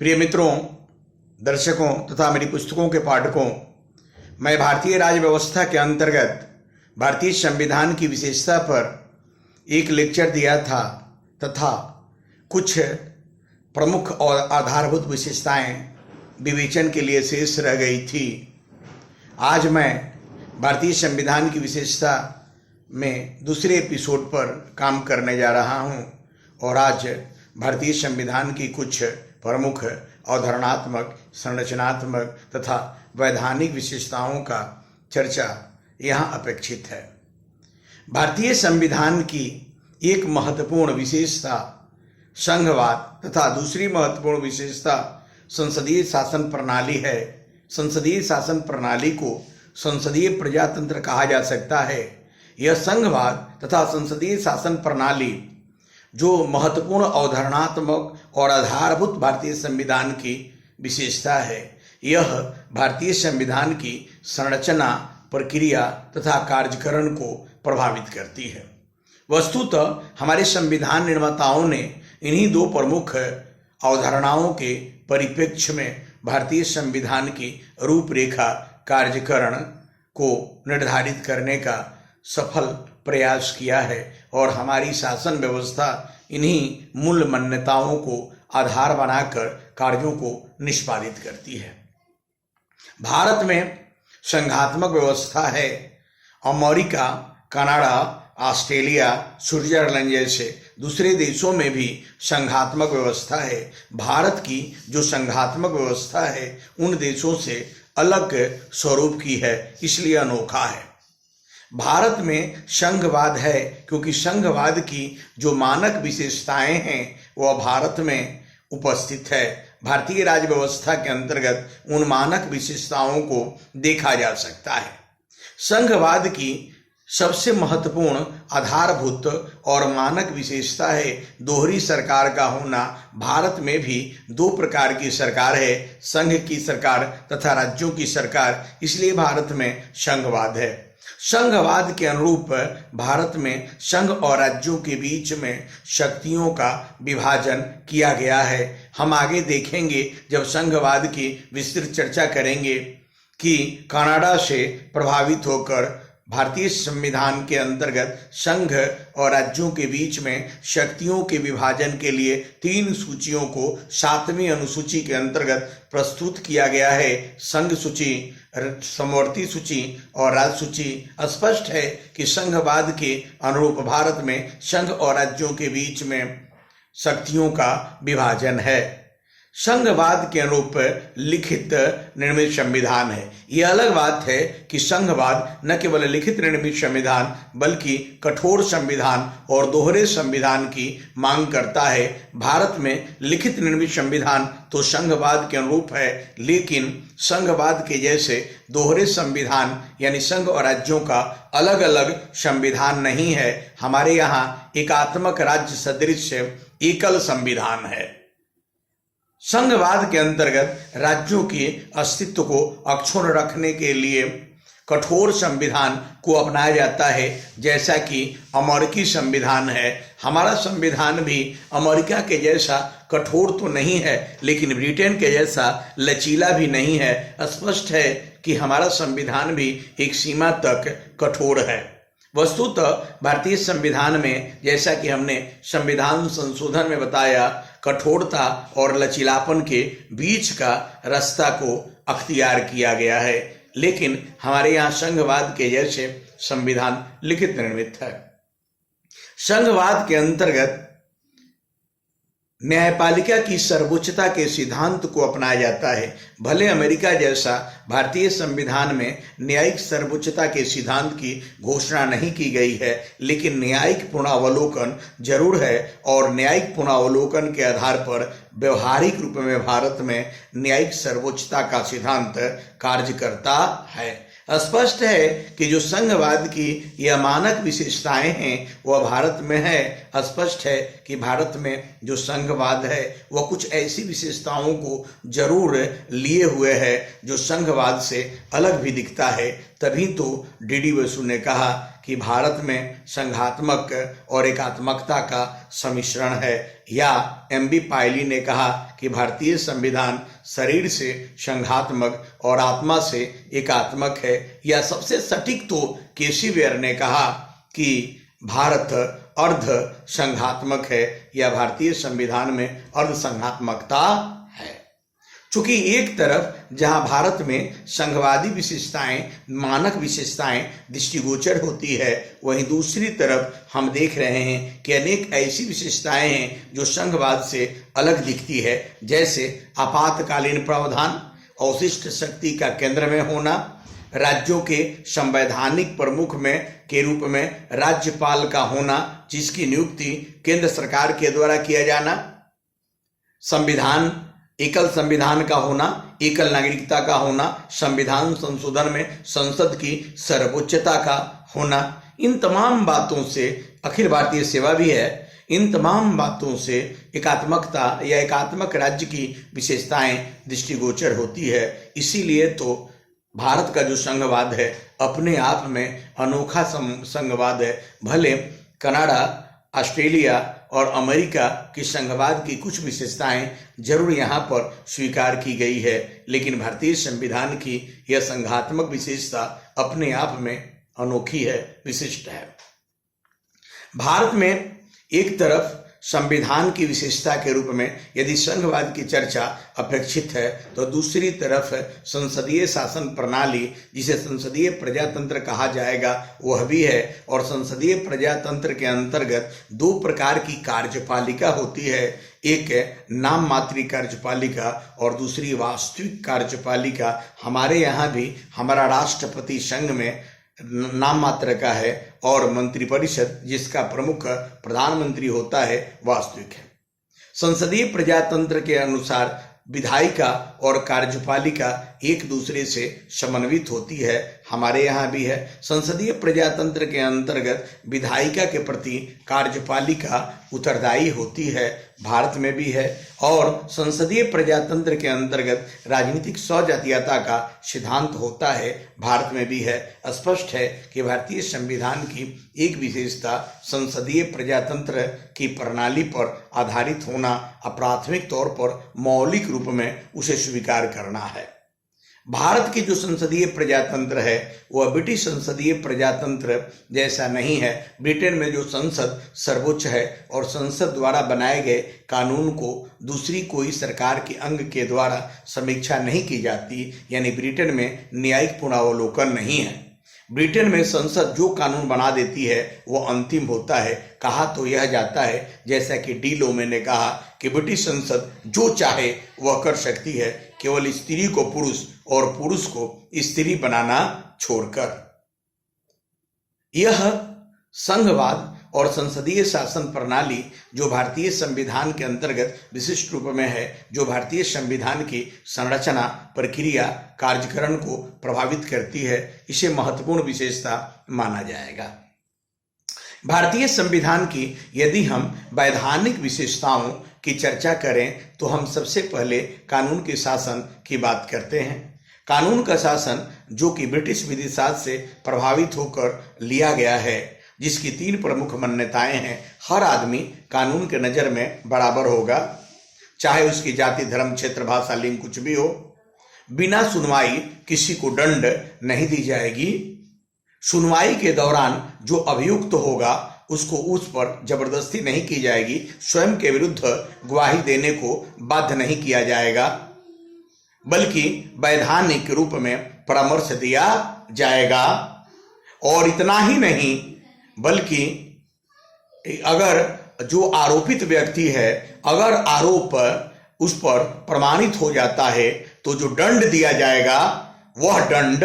प्रिय मित्रों, दर्शकों तथा मेरी पुस्तकों के पाठकों, मैं भारतीय राज्य व्यवस्था के अंतर्गत भारतीय संविधान की विशेषता पर एक लेक्चर दिया था तथा कुछ प्रमुख और आधारभूत विशेषताएं विवेचन के लिए शेष रह गई थी। आज मैं भारतीय संविधान की विशेषता में दूसरे एपिसोड पर काम करने जा रहा हूं और आज भारतीय संविधान की कुछ प्रमुख अवधारणात्मक, संरचनात्मक तथा वैधानिक विशेषताओं का चर्चा यहाँ अपेक्षित है। भारतीय संविधान की एक महत्वपूर्ण विशेषता संघवाद तथा दूसरी महत्वपूर्ण विशेषता संसदीय शासन प्रणाली है। संसदीय शासन प्रणाली को संसदीय प्रजातंत्र कहा जा सकता है। यह संघवाद तथा संसदीय शासन प्रणाली जो महत्वपूर्ण अवधारणात्मक और आधारभूत भारतीय संविधान की विशेषता है, यह भारतीय संविधान की संरचना, प्रक्रिया तथा कार्यकरण को प्रभावित करती है। वस्तुतः हमारे संविधान निर्माताओं ने इन्हीं दो प्रमुख अवधारणाओं के परिप्रेक्ष्य में भारतीय संविधान की रूपरेखा, कार्यकरण को निर्धारित करने का सफल प्रयास किया है और हमारी शासन व्यवस्था इन्हीं मूल मान्यताओं को आधार बनाकर कार्यों को निष्पादित करती है। भारत में संघात्मक व्यवस्था है। अमेरिका, कनाडा, ऑस्ट्रेलिया, स्विट्जरलैंड जैसे दूसरे देशों में भी संघात्मक व्यवस्था है। भारत की जो संघात्मक व्यवस्था है उन देशों से अलग स्वरूप की है, इसलिए अनोखा है। भारत में संघवाद है क्योंकि संघवाद की जो मानक विशेषताएं हैं वह भारत में उपस्थित है। भारतीय राज्य व्यवस्था के अंतर्गत उन मानक विशेषताओं को देखा जा सकता है। संघवाद की सबसे महत्वपूर्ण, आधारभूत और मानक विशेषता है दोहरी सरकार का होना। भारत में भी दो प्रकार की सरकार है, संघ की सरकार तथा राज्यों की सरकार, इसलिए भारत में संघवाद है। संघवाद के अनुरूप भारत में संघ और राज्यों के बीच में शक्तियों का विभाजन किया गया है। हम आगे देखेंगे जब संघवाद की विस्तृत चर्चा करेंगे कि कनाडा से प्रभावित होकर भारतीय संविधान के अंतर्गत संघ और राज्यों के बीच में शक्तियों के विभाजन के लिए 3 सूचियों को 7वीं अनुसूची के अंतर्गत प्रस्तुत किया गया है। संघ सूची, समवर्ती सूची और राज्य सूची। स्पष्ट है कि संघवाद के अनुरूप भारत में संघ और राज्यों के बीच में शक्तियों का विभाजन है। संघवाद के अनुरूप लिखित निर्मित संविधान है। यह अलग बात है कि संघवाद न केवल लिखित निर्मित संविधान बल्कि कठोर संविधान और दोहरे संविधान की मांग करता है। भारत में लिखित निर्मित संविधान तो संघवाद के अनुरूप है, लेकिन संघवाद के जैसे दोहरे संविधान यानी संघ और राज्यों का अलग अलग संविधान नहीं है। हमारे यहाँ एकात्मक राज्य सदृश एकल संविधान है। संघवाद के अंतर्गत राज्यों के अस्तित्व को अक्षुण्ण रखने के लिए कठोर संविधान को अपनाया जाता है, जैसा कि अमेरिकी संविधान है। हमारा संविधान भी अमेरिका के जैसा कठोर तो नहीं है, लेकिन ब्रिटेन के जैसा लचीला भी नहीं है। स्पष्ट है कि हमारा संविधान भी एक सीमा तक कठोर है। वस्तुतः भारतीय संविधान में, जैसा कि हमने संविधान संशोधन में बताया, कठोरता और लचीलापन के बीच का रास्ता को अख्तियार किया गया है, लेकिन हमारे यहाँ संघवाद के जैसे संविधान लिखित निर्मित है। संघवाद के अंतर्गत न्यायपालिका की सर्वोच्चता के सिद्धांत को अपनाया जाता है। भले अमेरिका जैसा भारतीय संविधान में न्यायिक सर्वोच्चता के सिद्धांत की घोषणा नहीं की गई है, लेकिन न्यायिक पुनरावलोकन जरूर है और न्यायिक पुनरावलोकन के आधार पर व्यवहारिक रूप में भारत में न्यायिक सर्वोच्चता का सिद्धांत कार्य करता है। स्पष्ट है कि जो संघवाद की यह मानक विशेषताएं हैं वह भारत में है। स्पष्ट है कि भारत में जो संघवाद है वह कुछ ऐसी विशेषताओं को जरूर लिए हुए है जो संघवाद से अलग भी दिखता है। तभी तो डी.डी. बसु ने कहा कि भारत में संघात्मक और एकात्मकता का सम्मिश्रण है, या एम.बी. पायली ने कहा कि भारतीय संविधान शरीर से संघात्मक और आत्मा से एकात्मक है, या सबसे सटीक तो केसी वेयर ने कहा कि भारत अर्ध संघात्मक है, या भारतीय संविधान में अर्ध संघात्मकता है। चूंकि एक तरफ जहां भारत में संघवादी विशेषताएं, मानक विशेषताएं दृष्टिगोचर होती है, वहीं दूसरी तरफ हम देख रहे हैं कि अनेक ऐसी विशेषताएं हैं जो संघवाद से अलग दिखती है, जैसे आपातकालीन प्रावधान, अवशिष्ट शक्ति का केंद्र में होना, राज्यों के संवैधानिक प्रमुख में के रूप में राज्यपाल का होना जिसकी नियुक्ति केंद्र सरकार के द्वारा किया जाना, संविधान एकल संविधान का होना, एकल नागरिकता का होना, संविधान संशोधन में संसद की सर्वोच्चता का होना, इन तमाम बातों से अखिल भारतीय सेवा भी है, इन तमाम बातों से एकात्मकता या एकात्मक राज्य की विशेषताएं दृष्टिगोचर होती है। इसीलिए तो भारत का जो संघवाद है अपने आप में अनोखा संघवाद है। भले कनाडा, ऑस्ट्रेलिया और अमेरिका की संघवाद की कुछ विशेषताएं जरूर यहाँ पर स्वीकार की गई है, लेकिन भारतीय संविधान की यह संघात्मक विशेषता अपने आप में अनोखी है, विशिष्ट है। भारत में एक तरफ संविधान की विशेषता के रूप में यदि संघवाद की चर्चा अपेक्षित है, तो दूसरी तरफ संसदीय शासन प्रणाली, जिसे संसदीय प्रजातंत्र कहा जाएगा, वह भी है। और संसदीय प्रजातंत्र के अंतर्गत दो प्रकार की कार्यपालिका होती है, एक नाम मात्री कार्यपालिका और दूसरी वास्तविक कार्यपालिका। हमारे यहाँ भी हमारा राष्ट्रपति संघ में नाम मात्र का है और मंत्रिपरिषद, जिसका प्रमुख प्रधानमंत्री होता है, वास्तविक है। संसदीय प्रजातंत्र के अनुसार विधायिका और कार्यपालिका एक दूसरे से समन्वित होती है, हमारे यहाँ भी है। संसदीय प्रजातंत्र के अंतर्गत विधायिका के प्रति कार्यपालिका उत्तरदायी होती है, भारत में भी है। और संसदीय प्रजातंत्र के अंतर्गत राजनीतिक स्वजातीयता का सिद्धांत होता है, भारत में भी है। स्पष्ट है कि भारतीय संविधान की एक विशेषता संसदीय प्रजातंत्र की प्रणाली पर आधारित होना, प्राथमिक तौर पर मौलिक रूप में उसे स्वीकार करना है। भारत की जो संसदीय प्रजातंत्र है वह ब्रिटिश संसदीय प्रजातंत्र जैसा नहीं है। ब्रिटेन में जो संसद सर्वोच्च है और संसद द्वारा बनाए गए कानून को दूसरी कोई सरकार के अंग के द्वारा समीक्षा नहीं की जाती, यानी ब्रिटेन में न्यायिक पुनरावलोकन नहीं है। ब्रिटेन में संसद जो कानून बना देती है वो अंतिम होता है। कहा तो यह जाता है, जैसा कि डी लोमे ने कहा, कि ब्रिटिश संसद जो चाहे वह कर सकती है, केवल स्त्री को पुरुष और पुरुष को स्त्री बनाना छोड़कर। यह संघवाद और संसदीय शासन प्रणाली जो भारतीय संविधान के अंतर्गत विशिष्ट रूप में है, जो भारतीय संविधान की संरचना, प्रक्रिया, कार्यकरण को प्रभावित करती है, इसे महत्वपूर्ण विशेषता माना जाएगा। भारतीय संविधान की यदि हम वैधानिक विशेषताओं की चर्चा करें तो हम सबसे पहले कानून के शासन की बात करते हैं। कानून का शासन जो कि ब्रिटिश विधिशास्त्र से प्रभावित होकर लिया गया है, जिसकी तीन प्रमुख मान्यताएं हैं। हर आदमी कानून के नज़र में बराबर होगा, चाहे उसकी जाति, धर्म, क्षेत्र, भाषा, लिंग कुछ भी हो। बिना सुनवाई किसी को दंड नहीं दी जाएगी। सुनवाई के दौरान जो अभियुक्त होगा उसको उस पर जबरदस्ती नहीं की जाएगी। स्वयं के विरुद्ध गवाही देने को बाध्य नहीं किया जाएगा, बल्कि वैधानिक रूप में परामर्श दिया जाएगा। और इतना ही नहीं, बल्कि अगर जो आरोपित व्यक्ति है, अगर आरोप उस पर प्रमाणित हो जाता है तो जो दंड दिया जाएगा वह दंड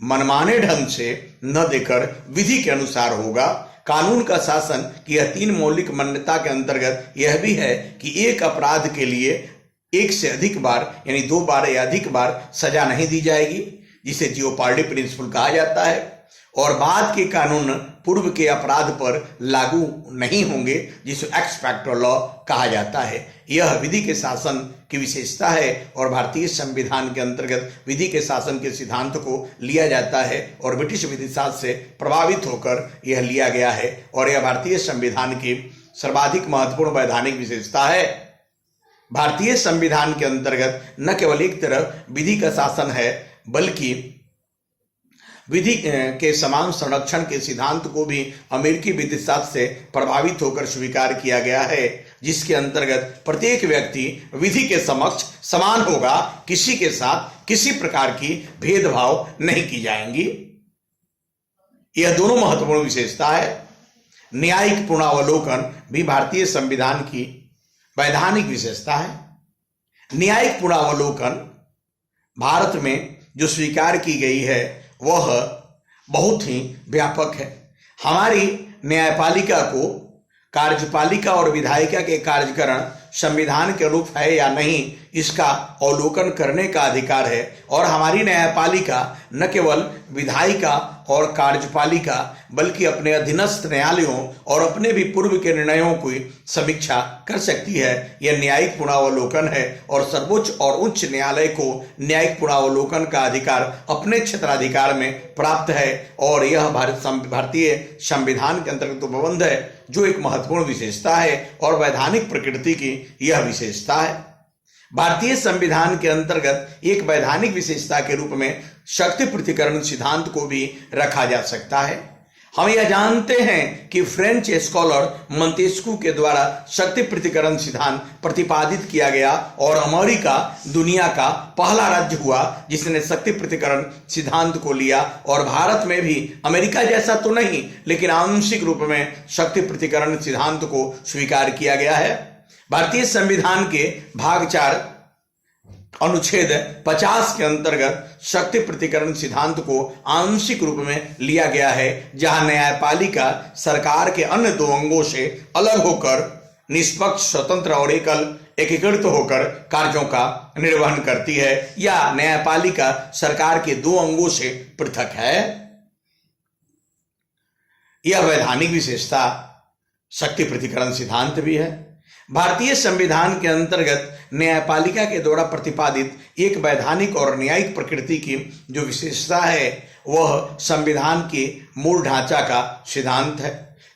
मनमाने ढंग से न देकर विधि के अनुसार होगा। कानून का शासन की यह तीन मौलिक मान्यता के अंतर्गत यह भी है कि एक अपराध के लिए एक से अधिक बार, यानी 2 बार या अधिक बार सजा नहीं दी जाएगी, जिसे जियोपार्डी प्रिंसिपल कहा जाता है। और बाद के कानून पूर्व के अपराध पर लागू नहीं होंगे, जिसे एक्स फैक्टर लॉ कहा जाता है। यह विधि के शासन की विशेषता है और भारतीय संविधान के अंतर्गत विधि के शासन के सिद्धांत को लिया जाता है और ब्रिटिश विधि शास्त्र से प्रभावित होकर यह लिया गया है और यह भारतीय संविधान की सर्वाधिक महत्वपूर्ण वैधानिक विशेषता है। भारतीय संविधान के अंतर्गत न केवल एक तरफ विधि का शासन है, बल्कि विधि के समान संरक्षण के सिद्धांत को भी अमेरिकी विधि शास्त्र से प्रभावित होकर स्वीकार किया गया है, जिसके अंतर्गत प्रत्येक व्यक्ति विधि के समक्ष समान होगा, किसी के साथ किसी प्रकार की भेदभाव नहीं की जाएंगी। यह दोनों महत्वपूर्ण विशेषता है। न्यायिक पुनरावलोकन भी भारतीय संविधान की वैधानिक विशेषता है। न्यायिक पुनरावलोकन भारत में जो स्वीकार की गई है वह बहुत ही व्यापक है। हमारी न्यायपालिका को कार्यपालिका और विधायिका के कार्यकरण संविधान के अनुरूप है या नहीं, इसका अवलोकन करने का अधिकार है और हमारी न्यायपालिका न केवल विधायिका और कार्यपालिका बल्कि अपने अधीनस्थ न्यायालयों और अपने भी पूर्व के निर्णयों की समीक्षा कर सकती है। यह न्यायिक पुनरावलोकन है और सर्वोच्च और उच्च न्यायालय को न्यायिक पुनरावलोकन का अधिकार अपने क्षेत्राधिकार में प्राप्त है और यह भारतीय संविधान के अंतर्गत उपबंध है, जो एक महत्वपूर्ण विशेषता है और वैधानिक प्रकृति की यह विशेषता है। भारतीय संविधान के अंतर्गत एक वैधानिक विशेषता के रूप में शक्ति पृथक्करण सिद्धांत को भी रखा जा सकता है। हम यह जानते हैं कि फ्रेंच स्कॉलर मोंटेस्क्यू के द्वारा शक्ति पृथक्करण सिद्धांत प्रतिपादित किया गया और अमेरिका दुनिया का पहला राज्य हुआ जिसने शक्ति पृथक्करण सिद्धांत को लिया और भारत में भी अमेरिका जैसा तो नहीं लेकिन आंशिक रूप में शक्ति पृथक्करण सिद्धांत को स्वीकार किया गया है। भारतीय संविधान के भाग 4 अनुच्छेद 50 के अंतर्गत शक्ति पृथक्करण सिद्धांत को आंशिक रूप में लिया गया है, जहां न्यायपालिका सरकार के अन्य दो अंगों से अलग होकर निष्पक्ष, स्वतंत्र और एकीकृत होकर कार्यों का निर्वहन करती है, या न्यायपालिका सरकार के दो अंगों से पृथक है। यह वैधानिक विशेषता शक्ति पृथक्करण सिद्धांत भी है। भारतीय संविधान के अंतर्गत न्यायपालिका के द्वारा प्रतिपादित एक वैधानिक और न्यायिक प्रकृति की जो विशेषता है वह संविधान के मूल ढांचा का सिद्धांत है।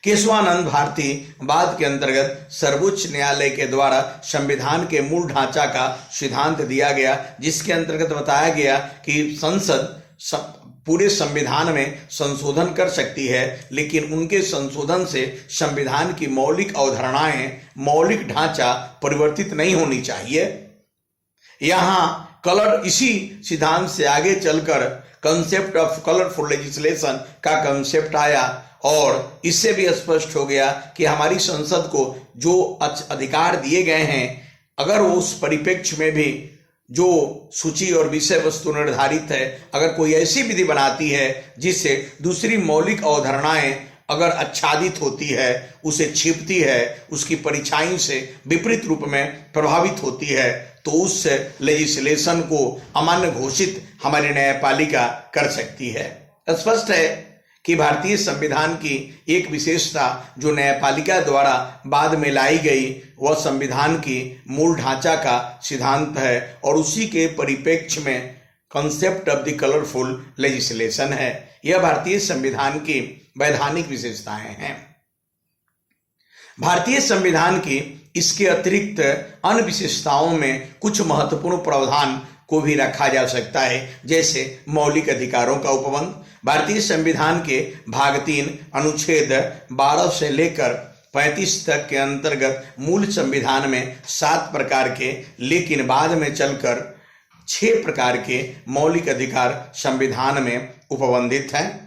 केशवानंद भारती वाद के अंतर्गत सर्वोच्च न्यायालय के द्वारा संविधान के मूल ढांचा का सिद्धांत दिया गया, जिसके अंतर्गत बताया गया कि संसद पूरे संविधान में संशोधन कर सकती है, लेकिन उनके संशोधन से संविधान की मौलिक अवधारणाएं, मौलिक ढांचा परिवर्तित नहीं होनी चाहिए। यहां इसी सिद्धांत से आगे चलकर कंसेप्ट ऑफ कलरफुल लेजिस्लेशन का कंसेप्ट आया और इससे भी स्पष्ट हो गया कि हमारी संसद को जो अधिकार दिए गए हैं, अगर उस परिप्रेक्ष्य में भी जो सूची और विषय वस्तु निर्धारित है, अगर कोई ऐसी विधि बनाती है जिससे दूसरी मौलिक अवधारणाएं अगर आच्छादित होती है, उसे छिपती है, उसकी परिछाई से विपरीत रूप में प्रभावित होती है, तो उस लेजिस्लेशन को अमान्य घोषित हमारी न्यायपालिका कर सकती है। स्पष्ट है कि भारतीय संविधान की एक विशेषता जो न्यायपालिका द्वारा बाद में लाई गई वह संविधान की मूल ढांचा का सिद्धांत है और उसी के परिप्रेक्ष्य में concept of the colourful legislation है। यह भारतीय संविधान की वैधानिक विशेषताएं हैं। भारतीय संविधान की इसके अतिरिक्त अन्य विशेषताओं में कुछ महत्वपूर्ण प्रावधान को भी रखा जा सकता है, जैसे मौलिक अधिकारों का उपबंध। भारतीय संविधान के भाग 3 अनुच्छेद 12 से लेकर 35 तक के अंतर्गत मूल संविधान में 7 प्रकार के, लेकिन बाद में चलकर 6 प्रकार के मौलिक अधिकार संविधान में उपबंधित हैं।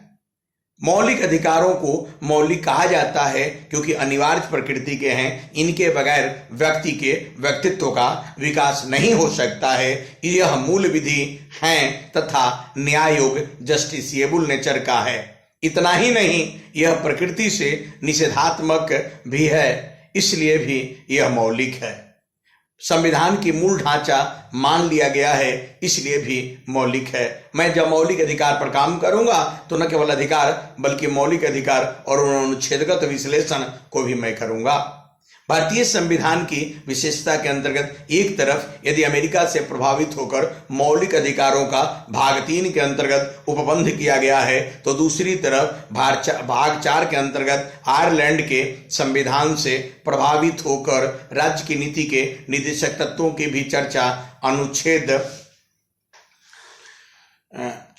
मौलिक अधिकारों को मौलिक कहा जाता है क्योंकि अनिवार्य प्रकृति के हैं। इनके बगैर व्यक्ति के व्यक्तित्व का विकास नहीं हो सकता है। यह मूल विधि हैं तथा न्याय योग जस्टिसिएबल नेचर का है। इतना ही नहीं, यह प्रकृति से निषेधात्मक भी है, इसलिए भी यह मौलिक है। संविधान की मूल ढांचा मान लिया गया है, इसलिए भी मौलिक है। मैं जब मौलिक अधिकार पर काम करूंगा तो न केवल अधिकार बल्कि मौलिक अधिकार और अनुच्छेदगत विश्लेषण को भी मैं करूंगा। भारतीय संविधान की विशेषता के अंतर्गत एक तरफ यदि अमेरिका से प्रभावित होकर मौलिक अधिकारों का भाग 3 के अंतर्गत उपबंध किया गया है, तो दूसरी तरफ भाग 4 के अंतर्गत आयरलैंड के संविधान से प्रभावित होकर राज्य की नीति के निर्देशक तत्वों की भी चर्चा अनुच्छेद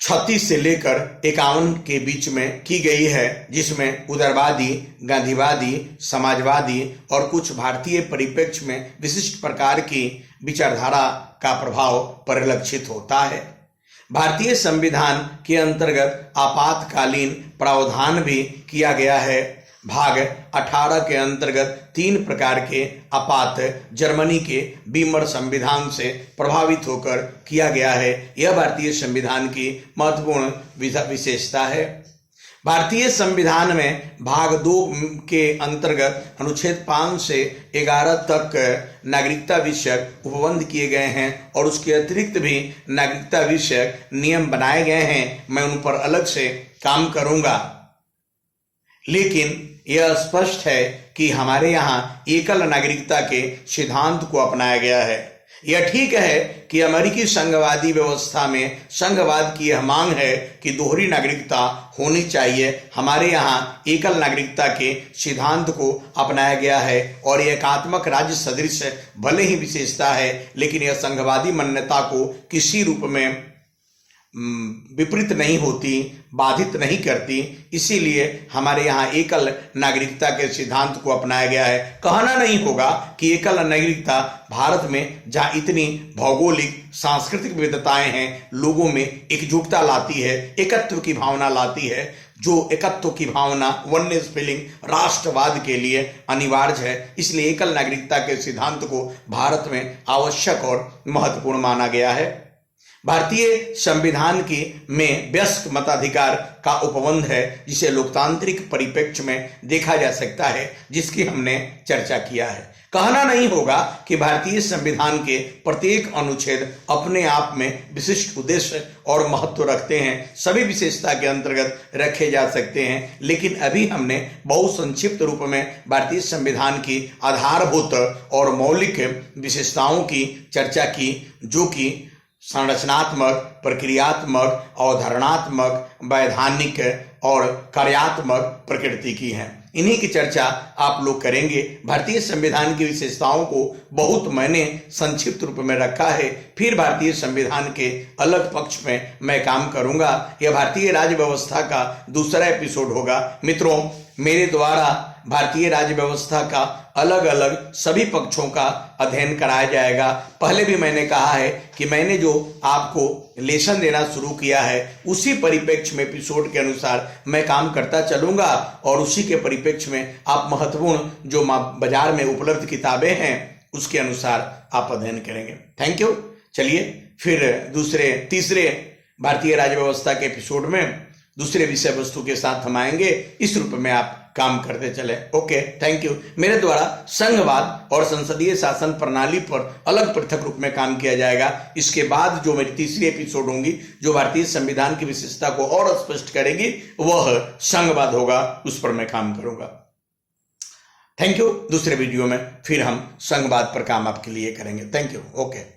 36 से लेकर 51 के बीच में की गई है, जिसमें उदारवादी, गांधीवादी, समाजवादी और कुछ भारतीय परिप्रेक्ष्य में विशिष्ट प्रकार की विचारधारा का प्रभाव परिलक्षित होता है। भारतीय संविधान के अंतर्गत आपातकालीन प्रावधान भी किया गया है। भाग 18 के अंतर्गत 3 प्रकार के आपात जर्मनी के बीमर संविधान से प्रभावित होकर किया गया है। यह भारतीय संविधान की महत्वपूर्ण विशेषता है। भारतीय संविधान में भाग 2 के अंतर्गत अनुच्छेद 5 से 11 तक नागरिकता विषयक उपबंध किए गए हैं और उसके अतिरिक्त भी नागरिकता विषयक नियम बनाए गए हैं। मैं उन पर अलग से काम करूंगा, लेकिन यह स्पष्ट है कि हमारे यहाँ एकल नागरिकता के सिद्धांत को अपनाया गया है। यह ठीक है कि अमेरिकी संघवादी व्यवस्था में संघवाद की यह मांग है कि दोहरी नागरिकता होनी चाहिए। हमारे यहाँ एकल नागरिकता के सिद्धांत को अपनाया गया है और यह एकात्मक राज्य सदृश भले ही विशेषता है, लेकिन यह संघवादी मान्यता को किसी रूप में विपरीत नहीं होती, बाधित नहीं करती। इसीलिए हमारे यहाँ एकल नागरिकता के सिद्धांत को अपनाया गया है। कहना नहीं होगा कि एकल नागरिकता भारत में जहाँ इतनी भौगोलिक सांस्कृतिक विविधताएं हैं, लोगों में एकजुटता लाती है, एकत्व की भावना लाती है, जो एकत्व की भावना, वननेस फीलिंग राष्ट्रवाद के लिए अनिवार्य है। इसलिए एकल नागरिकता के सिद्धांत को भारत में आवश्यक और महत्वपूर्ण माना गया है। भारतीय संविधान की में वयस्क मताधिकार का उपबंध है, जिसे लोकतांत्रिक परिप्रेक्ष्य में देखा जा सकता है, जिसकी हमने चर्चा किया है। कहना नहीं होगा कि भारतीय संविधान के प्रत्येक अनुच्छेद अपने आप में विशिष्ट उद्देश्य और महत्व रखते हैं, सभी विशेषता के अंतर्गत रखे जा सकते हैं, लेकिन अभी हमने बहुत संक्षिप्त रूप में भारतीय संविधान की आधारभूत और मौलिक विशेषताओं की चर्चा की, जो कि संरचनात्मक, प्रक्रियात्मक, अवधारणात्मक, वैधानिक और कार्यात्मक प्रकृति की है। इन्हीं की चर्चा आप लोग करेंगे। भारतीय संविधान की विशेषताओं को बहुत मैंने संक्षिप्त रूप में रखा है, फिर भारतीय संविधान के अलग पक्ष में मैं काम करूंगा। यह भारतीय राज्य व्यवस्था का दूसरा एपिसोड होगा। मित्रों, मेरे द्वारा भारतीय राज्य व्यवस्था का अलग अलग सभी पक्षों का अध्ययन कराया जाएगा। पहले भी मैंने कहा है कि मैंने जो आपको लेसन देना शुरू किया है, उसी परिप्रेक्ष्य में एपिसोड के अनुसार मैं काम करता चलूंगा और उसी के परिप्रेक्ष्य में आप महत्वपूर्ण जो बाजार में उपलब्ध किताबें हैं उसके अनुसार आप अध्ययन करेंगे। Thank you. चलिए फिर तीसरे भारतीय राज्य व्यवस्था के एपिसोड में दूसरे विषय वस्तु के साथ हम आएंगे। इस रूप में आप काम करते चले। Okay, thank you. मेरे द्वारा संघवाद और संसदीय शासन प्रणाली पर अलग पृथक रूप में काम किया जाएगा। इसके बाद जो मेरी तीसरी एपिसोड होंगी, जो भारतीय संविधान की विशेषता को और स्पष्ट करेगी, वह संघवाद होगा। उस पर मैं काम करूंगा। Thank you. दूसरे वीडियो में फिर हम संघवाद पर काम आपके लिए करेंगे। Thank you. ओके।